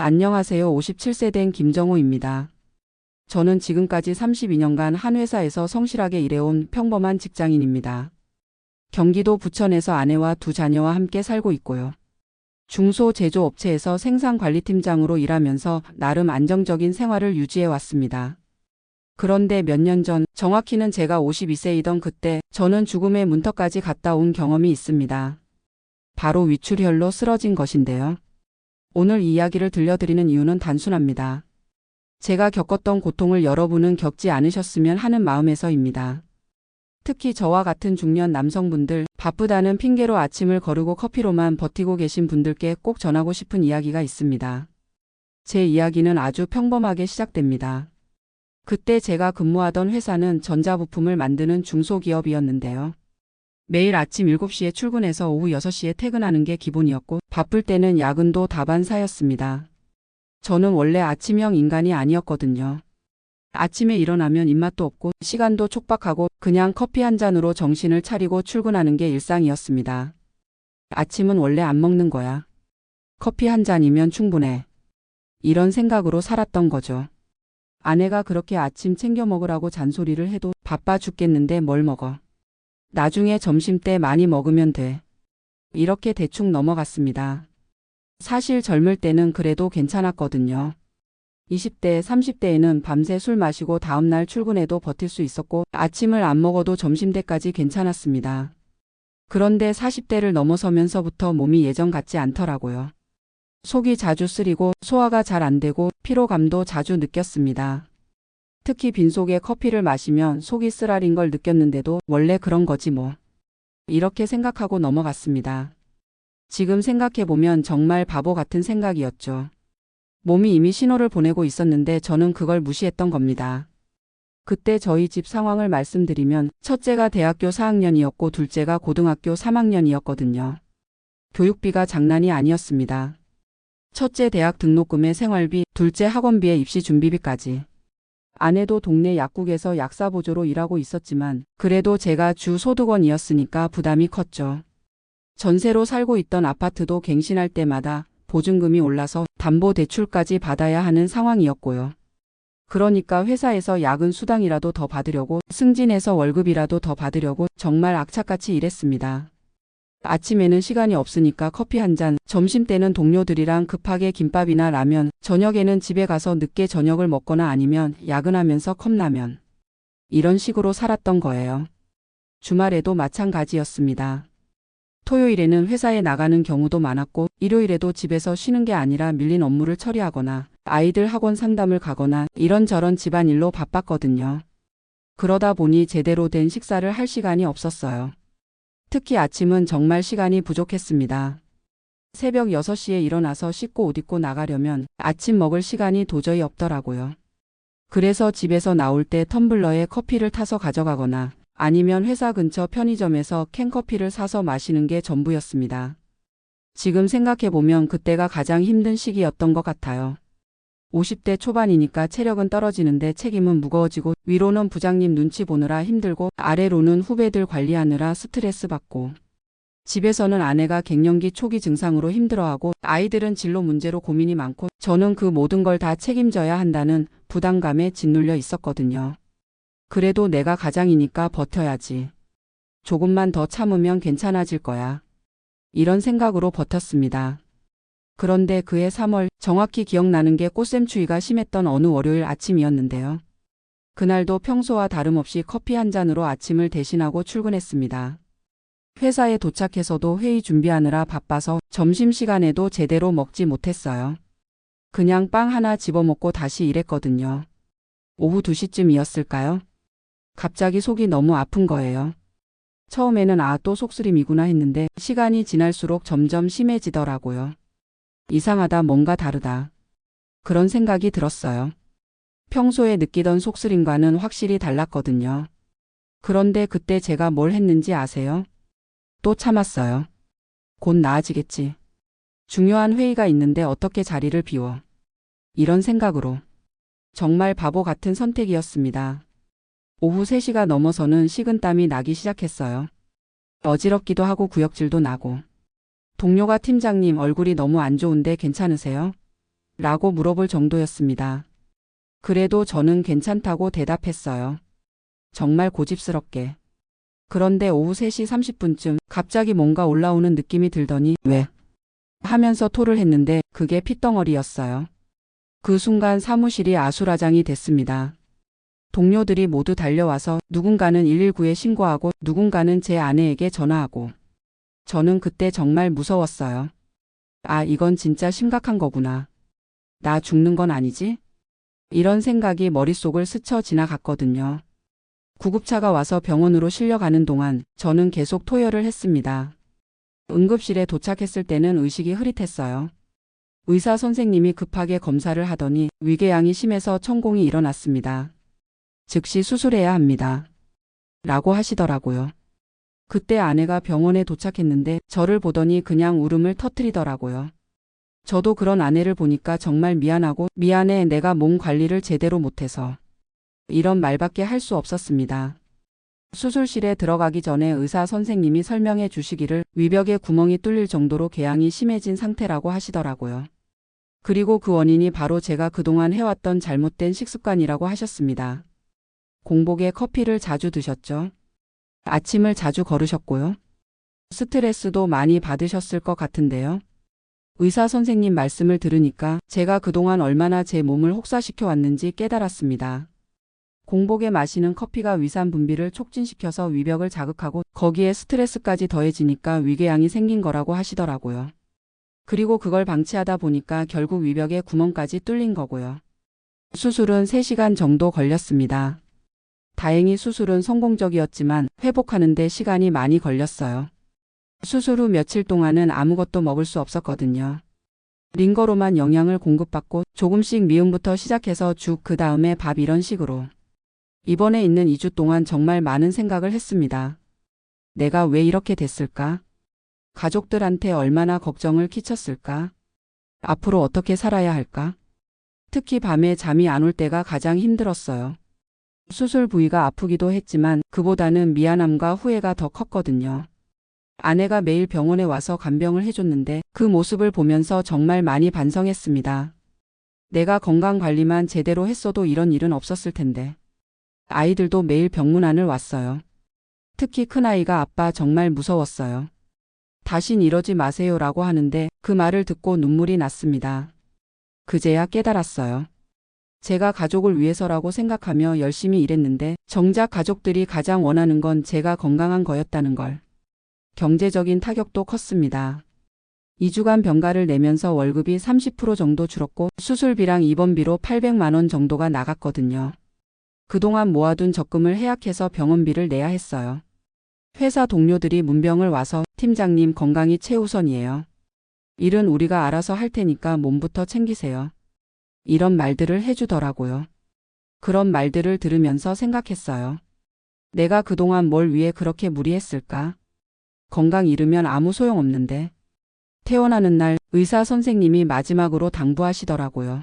안녕하세요. 57세 된 김정호입니다. 저는 지금까지 32년간 한 회사에서 성실하게 일해온 평범한 직장인입니다. 경기도 부천에서 아내와 두 자녀와 함께 살고 있고요. 중소제조업체에서 생산관리팀장으로 일하면서 나름 안정적인 생활을 유지해 왔습니다. 그런데 몇 년 전, 정확히는 제가 52세이던 그때 저는 죽음의 문턱까지 갔다 온 경험이 있습니다. 바로 위출혈로 쓰러진 것인데요. 오늘 이 이야기를 들려드리는 이유는 단순합니다. 제가 겪었던 고통을 여러분은 겪지 않으셨으면 하는 마음에서입니다. 특히 저와 같은 중년 남성분들, 바쁘다는 핑계로 아침을 거르고 커피로만 버티고 계신 분들께 꼭 전하고 싶은 이야기가 있습니다. 제 이야기는 아주 평범하게 시작됩니다. 그때 제가 근무하던 회사는 전자부품을 만드는 중소기업이었는데요. 매일 아침 7시에 출근해서 오후 6시에 퇴근하는 게 기본이었고 바쁠 때는 야근도 다반사였습니다. 저는 원래 아침형 인간이 아니었거든요. 아침에 일어나면 입맛도 없고 시간도 촉박하고 그냥 커피 한 잔으로 정신을 차리고 출근하는 게 일상이었습니다. 아침은 원래 안 먹는 거야. 커피 한 잔이면 충분해. 이런 생각으로 살았던 거죠. 아내가 그렇게 아침 챙겨 먹으라고 잔소리를 해도 바빠 죽겠는데 뭘 먹어. 나중에 점심때 많이 먹으면 돼. 이렇게 대충 넘어갔습니다. 사실 젊을 때는 그래도 괜찮았거든요. 20대, 30대에는 밤새 술 마시고 다음날 출근해도 버틸 수 있었고 아침을 안 먹어도 점심때까지 괜찮았습니다. 그런데 40대를 넘어서면서부터 몸이 예전 같지 않더라고요. 속이 자주 쓰리고 소화가 잘 안 되고 피로감도 자주 느꼈습니다. 특히 빈속에 커피를 마시면 속이 쓰라린 걸 느꼈는데도 원래 그런 거지 뭐. 이렇게 생각하고 넘어갔습니다. 지금 생각해보면 정말 바보 같은 생각이었죠. 몸이 이미 신호를 보내고 있었는데 저는 그걸 무시했던 겁니다. 그때 저희 집 상황을 말씀드리면 첫째가 대학교 4학년이었고 둘째가 고등학교 3학년이었거든요. 교육비가 장난이 아니었습니다. 첫째 대학 등록금에 생활비, 둘째 학원비에 입시 준비비까지. 아내도 동네 약국에서 약사보조로 일하고 있었지만 그래도 제가 주 소득원이었으니까 부담이 컸죠. 전세로 살고 있던 아파트도 갱신할 때마다 보증금이 올라서 담보대출까지 받아야 하는 상황이었고요. 그러니까 회사에서 야근 수당이라도 더 받으려고 승진해서 월급이라도 더 받으려고 정말 악착같이 일했습니다. 아침에는 시간이 없으니까 커피 한 잔, 점심때는 동료들이랑 급하게 김밥이나 라면, 저녁에는 집에 가서 늦게 저녁을 먹거나 아니면 야근하면서 컵라면. 이런 식으로 살았던 거예요. 주말에도 마찬가지였습니다. 토요일에는 회사에 나가는 경우도 많았고 일요일에도 집에서 쉬는 게 아니라 밀린 업무를 처리하거나 아이들 학원 상담을 가거나 이런저런 집안일로 바빴거든요. 그러다 보니 제대로 된 식사를 할 시간이 없었어요. 특히 아침은 정말 시간이 부족했습니다. 새벽 6시에 일어나서 씻고 옷 입고 나가려면 아침 먹을 시간이 도저히 없더라고요. 그래서 집에서 나올 때 텀블러에 커피를 타서 가져가거나 아니면 회사 근처 편의점에서 캔커피를 사서 마시는 게 전부였습니다. 지금 생각해보면 그때가 가장 힘든 시기였던 것 같아요. 50대 초반이니까 체력은 떨어지는데 책임은 무거워지고 위로는 부장님 눈치 보느라 힘들고 아래로는 후배들 관리하느라 스트레스 받고 집에서는 아내가 갱년기 초기 증상으로 힘들어하고 아이들은 진로 문제로 고민이 많고 저는 그 모든 걸 다 책임져야 한다는 부담감에 짓눌려 있었거든요. 그래도 내가 가장이니까 버텨야지. 조금만 더 참으면 괜찮아질 거야. 이런 생각으로 버텼습니다. 그런데 그해 3월 정확히 기억나는 게 꽃샘추위가 심했던 어느 월요일 아침이었는데요. 그날도 평소와 다름없이 커피 한 잔으로 아침을 대신하고 출근했습니다. 회사에 도착해서도 회의 준비하느라 바빠서 점심시간에도 제대로 먹지 못했어요. 그냥 빵 하나 집어먹고 다시 일했거든요. 오후 2시쯤이었을까요? 갑자기 속이 너무 아픈 거예요. 처음에는 또 속쓰림이구나 했는데 시간이 지날수록 점점 심해지더라고요. 이상하다, 뭔가 다르다. 그런 생각이 들었어요. 평소에 느끼던 속쓰림과는 확실히 달랐거든요. 그런데 그때 제가 뭘 했는지 아세요? 또 참았어요. 곧 나아지겠지. 중요한 회의가 있는데 어떻게 자리를 비워. 이런 생각으로. 정말 바보 같은 선택이었습니다. 오후 3시가 넘어서는 식은땀이 나기 시작했어요. 어지럽기도 하고 구역질도 나고. 동료가 팀장님 얼굴이 너무 안 좋은데 괜찮으세요? 라고 물어볼 정도였습니다. 그래도 저는 괜찮다고 대답했어요. 정말 고집스럽게. 그런데 오후 3시 30분쯤 갑자기 뭔가 올라오는 느낌이 들더니 왜? 하면서 토를 했는데 그게 핏덩어리였어요. 그 순간 사무실이 아수라장이 됐습니다. 동료들이 모두 달려와서 누군가는 119에 신고하고 누군가는 제 아내에게 전화하고 저는 그때 정말 무서웠어요. 아, 이건 진짜 심각한 거구나. 나 죽는 건 아니지? 이런 생각이 머릿속을 스쳐 지나갔거든요. 구급차가 와서 병원으로 실려가는 동안 저는 계속 토혈을 했습니다. 응급실에 도착했을 때는 의식이 흐릿했어요. 의사 선생님이 급하게 검사를 하더니 위궤양이 심해서 천공이 일어났습니다. 즉시 수술해야 합니다. 라고 하시더라고요. 그때 아내가 병원에 도착했는데 저를 보더니 그냥 울음을 터뜨리더라고요. 저도 그런 아내를 보니까 정말 미안하고 미안해, 내가 몸 관리를 제대로 못해서. 이런 말밖에 할 수 없었습니다. 수술실에 들어가기 전에 의사 선생님이 설명해 주시기를 위벽에 구멍이 뚫릴 정도로 궤양이 심해진 상태라고 하시더라고요. 그리고 그 원인이 바로 제가 그동안 해왔던 잘못된 식습관이라고 하셨습니다. 공복에 커피를 자주 드셨죠? 아침을 자주 걸으셨고요. 스트레스도 많이 받으셨을 것 같은데요. 의사 선생님 말씀을 들으니까 제가 그동안 얼마나 제 몸을 혹사시켜 왔는지 깨달았습니다. 공복에 마시는 커피가 위산 분비를 촉진시켜서 위벽을 자극하고 거기에 스트레스까지 더해지니까 위궤양이 생긴 거라고 하시더라고요. 그리고 그걸 방치하다 보니까 결국 위벽에 구멍까지 뚫린 거고요. 수술은 3시간 정도 걸렸습니다. 다행히 수술은 성공적이었지만 회복하는 데 시간이 많이 걸렸어요. 수술 후 며칠 동안은 아무것도 먹을 수 없었거든요. 링거로만 영양을 공급받고 조금씩 미음부터 시작해서 죽, 그 다음에 밥, 이런 식으로. 입원해 있는 2주 동안 정말 많은 생각을 했습니다. 내가 왜 이렇게 됐을까? 가족들한테 얼마나 걱정을 끼쳤을까? 앞으로 어떻게 살아야 할까? 특히 밤에 잠이 안 올 때가 가장 힘들었어요. 수술 부위가 아프기도 했지만 그보다는 미안함과 후회가 더 컸거든요. 아내가 매일 병원에 와서 간병을 해줬는데 그 모습을 보면서 정말 많이 반성했습니다. 내가 건강관리만 제대로 했어도 이런 일은 없었을 텐데. 아이들도 매일 병문안을 왔어요. 특히 큰아이가 아빠 정말 무서웠어요. 다신 이러지 마세요라고 하는데 그 말을 듣고 눈물이 났습니다. 그제야 깨달았어요. 제가 가족을 위해서라고 생각하며 열심히 일했는데 정작 가족들이 가장 원하는 건 제가 건강한 거였다는 걸. 경제적인 타격도 컸습니다. 2주간 병가를 내면서 월급이 30% 정도 줄었고 수술비랑 입원비로 800만 원 정도가 나갔거든요. 그동안 모아둔 적금을 해약해서 병원비를 내야 했어요. 회사 동료들이 문병을 와서 팀장님, 건강이 최우선이에요. 일은 우리가 알아서 할 테니까 몸부터 챙기세요. 이런 말들을 해주더라고요. 그런 말들을 들으면서 생각했어요. 내가 그동안 뭘 위해 그렇게 무리했을까? 건강 잃으면 아무 소용없는데. 퇴원하는 날 의사 선생님이 마지막으로 당부하시더라고요.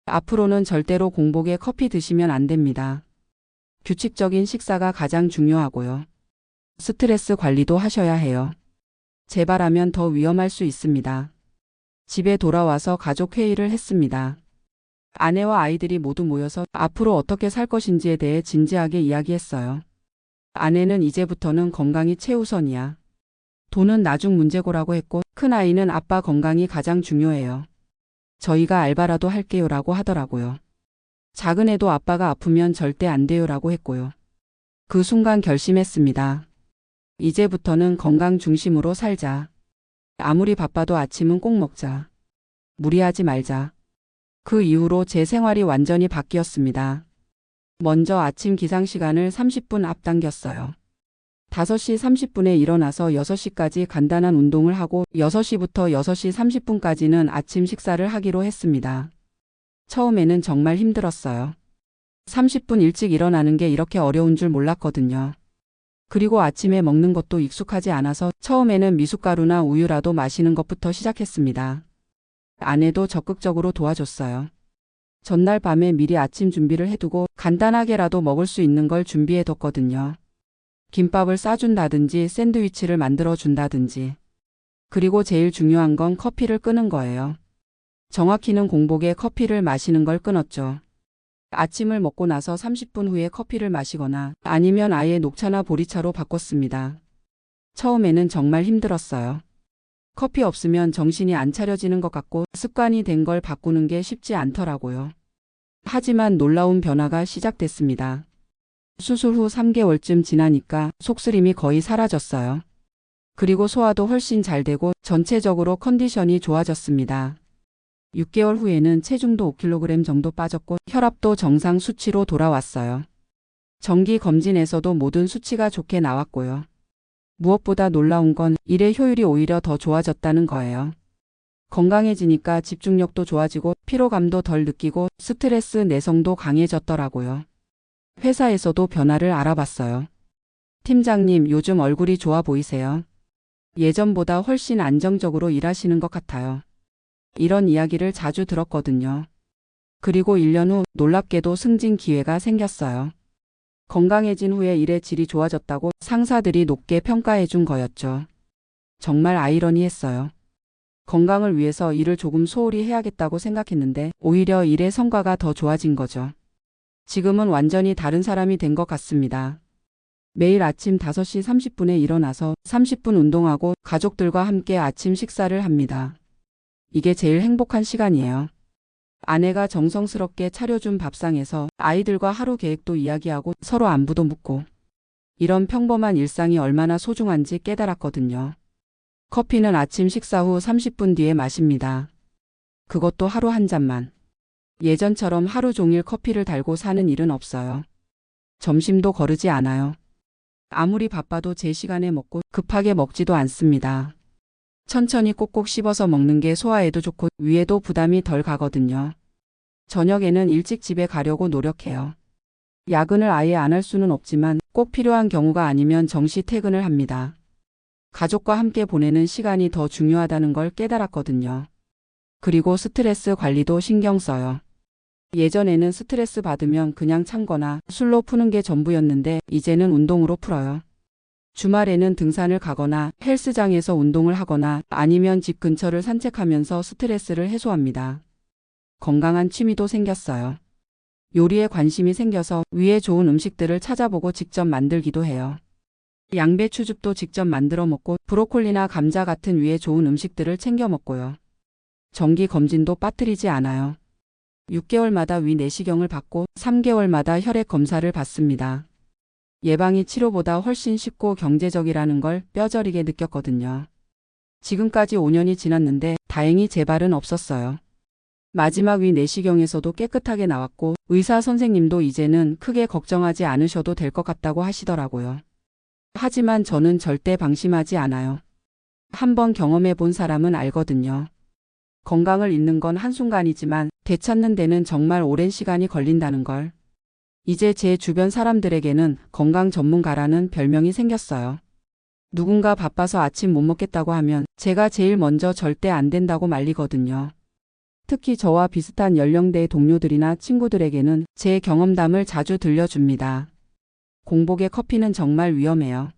앞으로는 절대로 공복에 커피 드시면 안 됩니다. 규칙적인 식사가 가장 중요하고요. 스트레스 관리도 하셔야 해요. 재발하면 더 위험할 수 있습니다. 집에 돌아와서 가족 회의를 했습니다. 아내와 아이들이 모두 모여서 앞으로 어떻게 살 것인지에 대해 진지하게 이야기했어요. 아내는 이제부터는 건강이 최우선이야. 돈은 나중 문제고라고 했고 큰아이는 아빠 건강이 가장 중요해요. 저희가 알바라도 할게요라고 하더라고요. 작은애도 아빠가 아프면 절대 안 돼요라고 했고요. 그 순간 결심했습니다. 이제부터는 건강 중심으로 살자. 아무리 바빠도 아침은 꼭 먹자. 무리하지 말자. 그 이후로 제 생활이 완전히 바뀌었습니다. 먼저 아침 기상 시간을 30분 앞당겼어요. 5시 30분에 일어나서 6시까지 간단한 운동을 하고 6시부터 6시 30분까지는 아침 식사를 하기로 했습니다. 처음에는 정말 힘들었어요. 30분 일찍 일어나는 게 이렇게 어려운 줄 몰랐거든요. 그리고 아침에 먹는 것도 익숙하지 않아서 처음에는 미숫가루나 우유라도 마시는 것부터 시작했습니다. 아내도 적극적으로 도와줬어요. 전날 밤에 미리 아침 준비를 해두고 간단하게라도 먹을 수 있는 걸 준비해뒀거든요. 김밥을 싸준다든지 샌드위치를 만들어 준다든지. 그리고 제일 중요한 건 커피를 끄는 거예요. 정확히는 공복에 커피를 마시는 걸 끊었죠. 아침을 먹고 나서 30분 후에 커피를 마시거나 아니면 아예 녹차나 보리차로 바꿨습니다. 처음에는 정말 힘들었어요. 커피 없으면 정신이 안 차려지는 것 같고 습관이 된 걸 바꾸는 게 쉽지 않더라고요. 하지만 놀라운 변화가 시작됐습니다. 수술 후 3개월쯤 지나니까 속쓰림이 거의 사라졌어요. 그리고 소화도 훨씬 잘 되고 전체적으로 컨디션이 좋아졌습니다. 6개월 후에는 체중도 5kg 정도 빠졌고 혈압도 정상 수치로 돌아왔어요. 정기 검진에서도 모든 수치가 좋게 나왔고요. 무엇보다 놀라운 건 일의 효율이 오히려 더 좋아졌다는 거예요. 건강해지니까 집중력도 좋아지고 피로감도 덜 느끼고 스트레스 내성도 강해졌더라고요. 회사에서도 변화를 알아봤어요. 팀장님, 요즘 얼굴이 좋아 보이세요? 예전보다 훨씬 안정적으로 일하시는 것 같아요. 이런 이야기를 자주 들었거든요. 그리고 1년 후 놀랍게도 승진 기회가 생겼어요. 건강해진 후에 일의 질이 좋아졌다고 상사들이 높게 평가해 준 거였죠. 정말 아이러니했어요. 건강을 위해서 일을 조금 소홀히 해야겠다고 생각했는데 오히려 일의 성과가 더 좋아진 거죠. 지금은 완전히 다른 사람이 된 것 같습니다. 매일 아침 5시 30분에 일어나서 30분 운동하고 가족들과 함께 아침 식사를 합니다. 이게 제일 행복한 시간이에요. 아내가 정성스럽게 차려준 밥상에서 아이들과 하루 계획도 이야기하고 서로 안부도 묻고 이런 평범한 일상이 얼마나 소중한지 깨달았거든요. 커피는 아침 식사 후 30분 뒤에 마십니다. 그것도 하루 한 잔만. 예전처럼 하루 종일 커피를 달고 사는 일은 없어요. 점심도 거르지 않아요. 아무리 바빠도 제 시간에 먹고 급하게 먹지도 않습니다. 천천히 꼭꼭 씹어서 먹는 게 소화에도 좋고 위에도 부담이 덜 가거든요. 저녁에는 일찍 집에 가려고 노력해요. 야근을 아예 안 할 수는 없지만 꼭 필요한 경우가 아니면 정시 퇴근을 합니다. 가족과 함께 보내는 시간이 더 중요하다는 걸 깨달았거든요. 그리고 스트레스 관리도 신경 써요. 예전에는 스트레스 받으면 그냥 참거나 술로 푸는 게 전부였는데 이제는 운동으로 풀어요. 주말에는 등산을 가거나 헬스장에서 운동을 하거나 아니면 집 근처를 산책하면서 스트레스를 해소합니다. 건강한 취미도 생겼어요. 요리에 관심이 생겨서 위에 좋은 음식들을 찾아보고 직접 만들기도 해요. 양배추즙도 직접 만들어 먹고 브로콜리나 감자 같은 위에 좋은 음식들을 챙겨 먹고요. 정기 검진도 빠뜨리지 않아요. 6개월마다 위 내시경을 받고 3개월마다 혈액 검사를 받습니다. 예방이 치료보다 훨씬 쉽고 경제적이라는 걸 뼈저리게 느꼈거든요. 지금까지 5년이 지났는데 다행히 재발은 없었어요. 마지막 위 내시경에서도 깨끗하게 나왔고 의사 선생님도 이제는 크게 걱정하지 않으셔도 될 것 같다고 하시더라고요. 하지만 저는 절대 방심하지 않아요. 한번 경험해 본 사람은 알거든요. 건강을 잃는 건 한순간이지만 되찾는 데는 정말 오랜 시간이 걸린다는 걸. 이제 제 주변 사람들에게는 건강 전문가라는 별명이 생겼어요. 누군가 바빠서 아침 못 먹겠다고 하면 제가 제일 먼저 절대 안 된다고 말리거든요. 특히 저와 비슷한 연령대의 동료들이나 친구들에게는 제 경험담을 자주 들려줍니다. 공복에 커피는 정말 위험해요.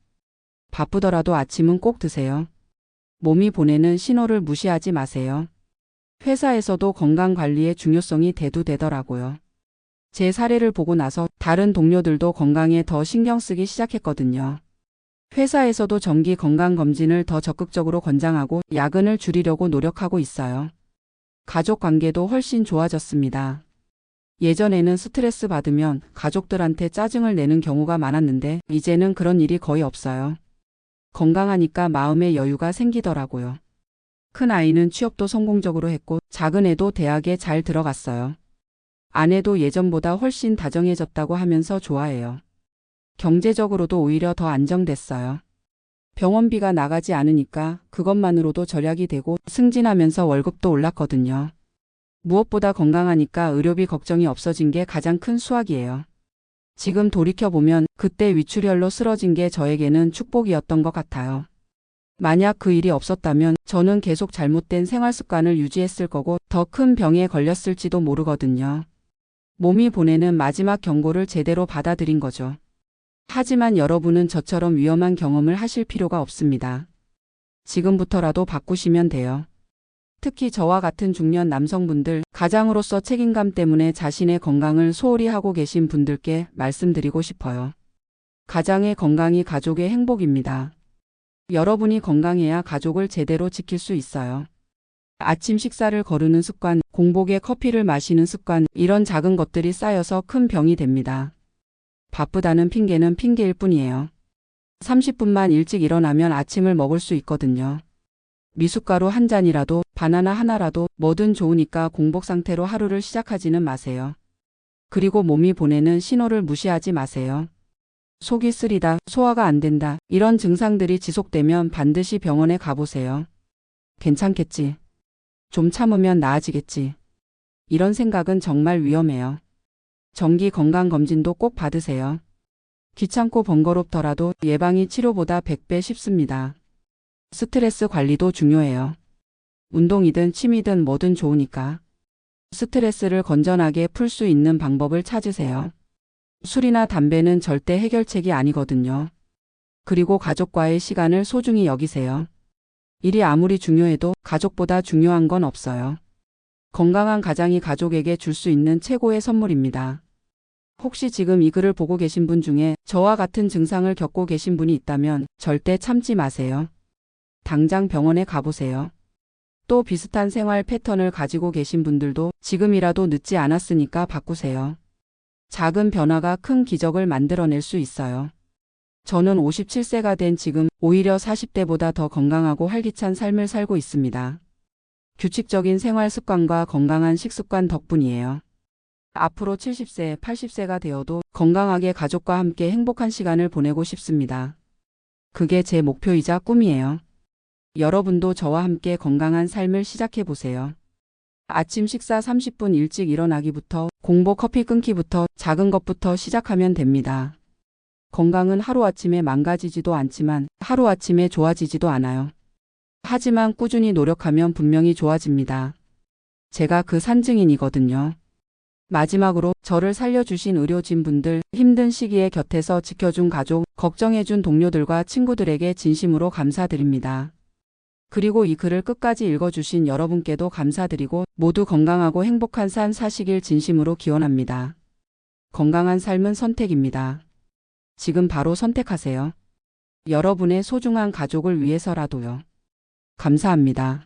바쁘더라도 아침은 꼭 드세요. 몸이 보내는 신호를 무시하지 마세요. 회사에서도 건강관리의 중요성이 대두되더라고요. 제 사례를 보고 나서 다른 동료들도 건강에 더 신경 쓰기 시작했거든요. 회사에서도 정기 건강검진을 더 적극적으로 권장하고 야근을 줄이려고 노력하고 있어요. 가족 관계도 훨씬 좋아졌습니다. 예전에는 스트레스 받으면 가족들한테 짜증을 내는 경우가 많았는데 이제는 그런 일이 거의 없어요. 건강하니까 마음의 여유가 생기더라고요. 큰 아이는 취업도 성공적으로 했고 작은 애도 대학에 잘 들어갔어요. 아내도 예전보다 훨씬 다정해졌다고 하면서 좋아해요. 경제적으로도 오히려 더 안정됐어요. 병원비가 나가지 않으니까 그것만으로도 절약이 되고 승진하면서 월급도 올랐거든요. 무엇보다 건강하니까 의료비 걱정이 없어진 게 가장 큰 수확이에요. 지금 돌이켜보면 그때 위출혈로 쓰러진 게 저에게는 축복이었던 것 같아요. 만약 그 일이 없었다면 저는 계속 잘못된 생활 습관을 유지했을 거고 더 큰 병에 걸렸을지도 모르거든요. 몸이 보내는 마지막 경고를 제대로 받아들인 거죠. 하지만 여러분은 저처럼 위험한 경험을 하실 필요가 없습니다. 지금부터라도 바꾸시면 돼요. 특히 저와 같은 중년 남성분들, 가장으로서 책임감 때문에 자신의 건강을 소홀히 하고 계신 분들께 말씀드리고 싶어요. 가장의 건강이 가족의 행복입니다. 여러분이 건강해야 가족을 제대로 지킬 수 있어요. 아침 식사를 거르는 습관, 공복에 커피를 마시는 습관, 이런 작은 것들이 쌓여서 큰 병이 됩니다. 바쁘다는 핑계는 핑계일 뿐이에요. 30분만 일찍 일어나면 아침을 먹을 수 있거든요. 미숫가루 한 잔이라도, 바나나 하나라도 뭐든 좋으니까 공복 상태로 하루를 시작하지는 마세요. 그리고 몸이 보내는 신호를 무시하지 마세요. 속이 쓰리다, 소화가 안 된다, 이런 증상들이 지속되면 반드시 병원에 가보세요. 괜찮겠지. 좀 참으면 나아지겠지. 이런 생각은 정말 위험해요. 정기 건강검진도 꼭 받으세요. 귀찮고 번거롭더라도 예방이 치료보다 100배 쉽습니다. 스트레스 관리도 중요해요. 운동이든 취미든 뭐든 좋으니까. 스트레스를 건전하게 풀 수 있는 방법을 찾으세요. 술이나 담배는 절대 해결책이 아니거든요. 그리고 가족과의 시간을 소중히 여기세요. 일이 아무리 중요해도 가족보다 중요한 건 없어요. 건강한 가장이 가족에게 줄 수 있는 최고의 선물입니다. 혹시 지금 이 글을 보고 계신 분 중에 저와 같은 증상을 겪고 계신 분이 있다면 절대 참지 마세요. 당장 병원에 가보세요. 또 비슷한 생활 패턴을 가지고 계신 분들도 지금이라도 늦지 않았으니까 바꾸세요. 작은 변화가 큰 기적을 만들어낼 수 있어요. 저는 57세가 된 지금 오히려 40대보다 더 건강하고 활기찬 삶을 살고 있습니다. 규칙적인 생활 습관과 건강한 식습관 덕분이에요. 앞으로 70세, 80세가 되어도 건강하게 가족과 함께 행복한 시간을 보내고 싶습니다. 그게 제 목표이자 꿈이에요. 여러분도 저와 함께 건강한 삶을 시작해 보세요. 아침 식사 30분 일찍 일어나기부터, 공복 커피 끊기부터 작은 것부터 시작하면 됩니다. 건강은 하루아침에 망가지지도 않지만 하루아침에 좋아지지도 않아요. 하지만 꾸준히 노력하면 분명히 좋아집니다. 제가 그 산증인이거든요. 마지막으로 저를 살려주신 의료진분들, 힘든 시기에 곁에서 지켜준 가족, 걱정해준 동료들과 친구들에게 진심으로 감사드립니다. 그리고 이 글을 끝까지 읽어주신 여러분께도 감사드리고 모두 건강하고 행복한 삶 사시길 진심으로 기원합니다. 건강한 삶은 선택입니다. 지금 바로 선택하세요. 여러분의 소중한 가족을 위해서라도요. 감사합니다.